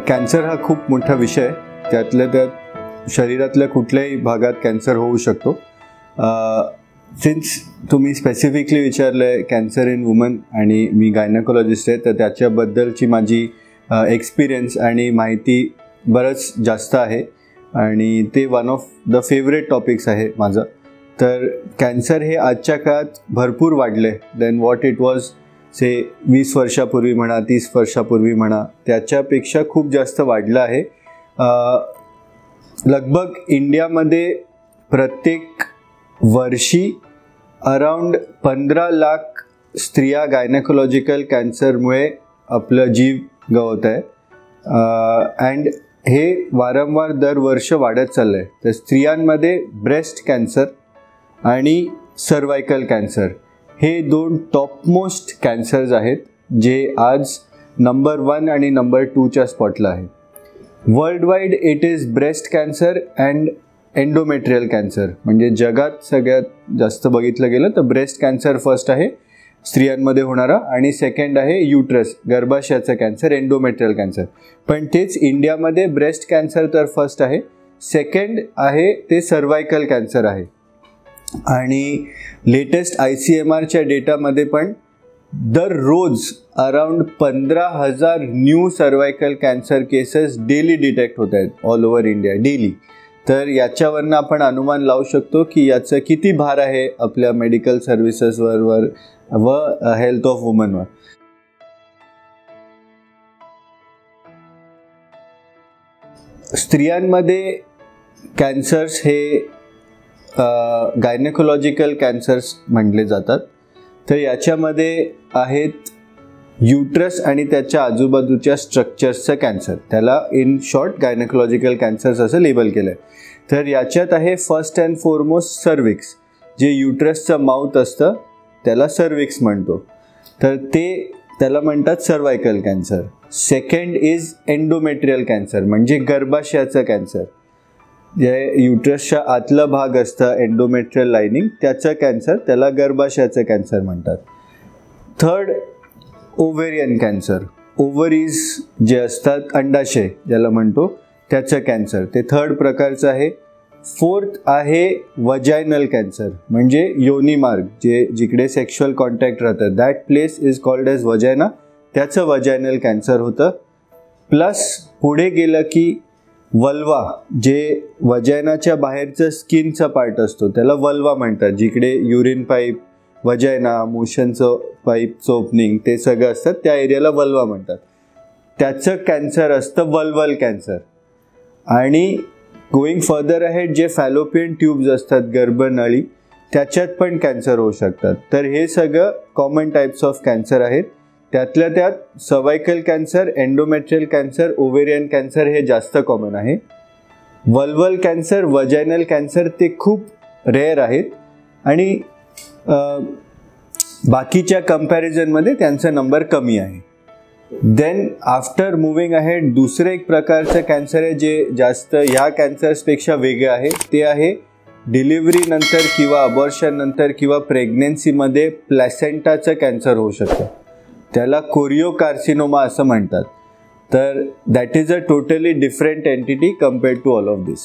Cancer हा खूप मोठा विषय आहे. त्यातल्या त्यात शरीरातल्या कुठल्याही भागात कॅन्सर होऊ शकतो. सिन्स तुम्ही स्पेसिफिकली विचारलं आहे कॅन्सर इन वुमन आणि मी गायनेकोलॉजिस्ट आहे, तर त्याच्याबद्दलची माझी एक्सपिरियन्स आणि माहिती बरंच जास्त आहे आणि ते one of the favourite topics आहे माझं. तर कॅन्सर हे आजच्या काळात भरपूर वाढले दॅन वॉट इट वॉज से 20 वर्षापूर्वी म्हणा, 30 वर्षापूर्वी म्हणा, त्याच्यापेक्षा खूप जास्त वाढलं आहे. लगभग इंडियामध्ये प्रत्येक वर्षी अराउंड 15 लाख स्त्रिया गायनेकोलॉजिकल कॅन्सरमुळे आपलं जीव गवत आहे. अँड हे वारंवार दरवर्ष वाढत चाललं आहे. तर स्त्रियांमध्ये ब्रेस्ट कॅन्सर आणि सर्वायकल कॅन्सर हे दोन टॉपमोस्ट कॅन्सर्स आहेत जे आज नंबर 1 आणि नंबर 2च्या स्पॉटला आहे. World wide it is breast cancer and endometrial cancer. म्हणजे जगात सगळ्यात जास्त बघितलं गेलं तर ब्रेस्ट कॅन्सर फर्स्ट आहे स्त्रियांमध्ये होणारा, आणि सेकंड आहे यूट्रस गर्भाशयाचं कॅन्सर एंडोमेट्रियल कॅन्सर. पण तेच इंडियामध्ये ब्रेस्ट कॅन्सर तर फर्स्ट आहे, सेकंड आहे ते सर्वायकल कॅन्सर आहे. आणि लेटेस्ट ICMRच्या डेटामध्ये पण दररोज around 15,000 new cervical cancer cases daily detect होत आहेत ऑल ओव्हर इंडिया डेली. तर याच्यावरनं आपण अनुमान लावू शकतो की याचं किती भार आहे आपल्या मेडिकल सर्व्हिसेसवर व हेल्थ ऑफ वुमनवर. स्त्रियांमध्ये कॅन्सर्स हे गायनेकोलॉजिकल कॅन्सर्स म्हटले जातात. तर याच्यामध्ये आहेत यूट्रस आणि त्याच्या आजूबाजूच्या स्ट्रक्चर्सचं कॅन्सर, त्याला इन शॉर्ट गायनेकोलॉजिकल कॅन्सर्स असं लेबल केलं आहे. तर याच्यात आहे फर्स्ट अँड फॉरमोस्ट सर्विक्स, जे यूट्रसचं माउथ असतं त्याला सर्विक्स म्हणतो, तर त्याला म्हणतात cervical cancer. Second is endometrial cancer, म्हणजे गर्भाशयाचं कॅन्सर, जे यूट्रसच्या आतला भाग असतं एंडोमेट्रियल लायनिंग त्याचं कॅन्सर, त्याला गर्भाशयाचं कॅन्सर म्हणतात. थर्ड ओव्हेरियन कॅन्सर, ओव्हरीज जे असतात अंडाशय ज्याला म्हणतो त्याचं कॅन्सर, ते थर्ड प्रकारचं आहे. फोर्थ आहे वजायनल कॅन्सर, म्हणजे योनी मार्ग जिकडे सेक्शुअल कॉन्टॅक्ट राहतं that place is called as vagina, त्याचं वजायनल कॅन्सर होतं. प्लस पुढे गेलं की वल्वा, जे वजायनाच्या बाहेरचं स्किनचा पार्ट असतो त्याला वल्वा म्हणतात, जिकडे युरिन पाईप, वजायना, मोशनचं पाईपचं ओपनिंग ते सगळं असतं त्या एरियाला वल्वा म्हणतात. त्याचं कॅन्सर असतं वल्वल कॅन्सर. आणि गोईंग फर्दर अहेड जे फॅलोपियन ट्यूब्स असतात गर्भनळी, त्याच्यात पण कॅन्सर होऊ शकतात. तर हे सगळं कॉमन टाईप्स ऑफ कॅन्सर आहेत. त्यातल्या त्यात cervical cancer, endometrial cancer, ovarian cancer हे जास्त कॉमन आहे. वल्वल कॅन्सर, वजायनल कॅन्सर ते खूप रेअर आहेत आणि बाकीच्या कम्पॅरिझनमध्ये त्यांचा नंबर कमी आहे. देन आफ्टर मुव्हिंग अहेड दुसरं एक प्रकारचं कॅन्सर आहे जे जास्त ह्या कॅन्सर्सपेक्षा वेगळं आहे. ते आहे डिलिव्हरीनंतर किंवा अबॉर्शन नंतर किंवा प्रेग्नेन्सीमध्ये प्लॅसेंटाचं कॅन्सर होऊ शकतं, त्याला कोरिओकार्सिनोमा असं म्हणतात. तर that is a totally different entity compared to all of this.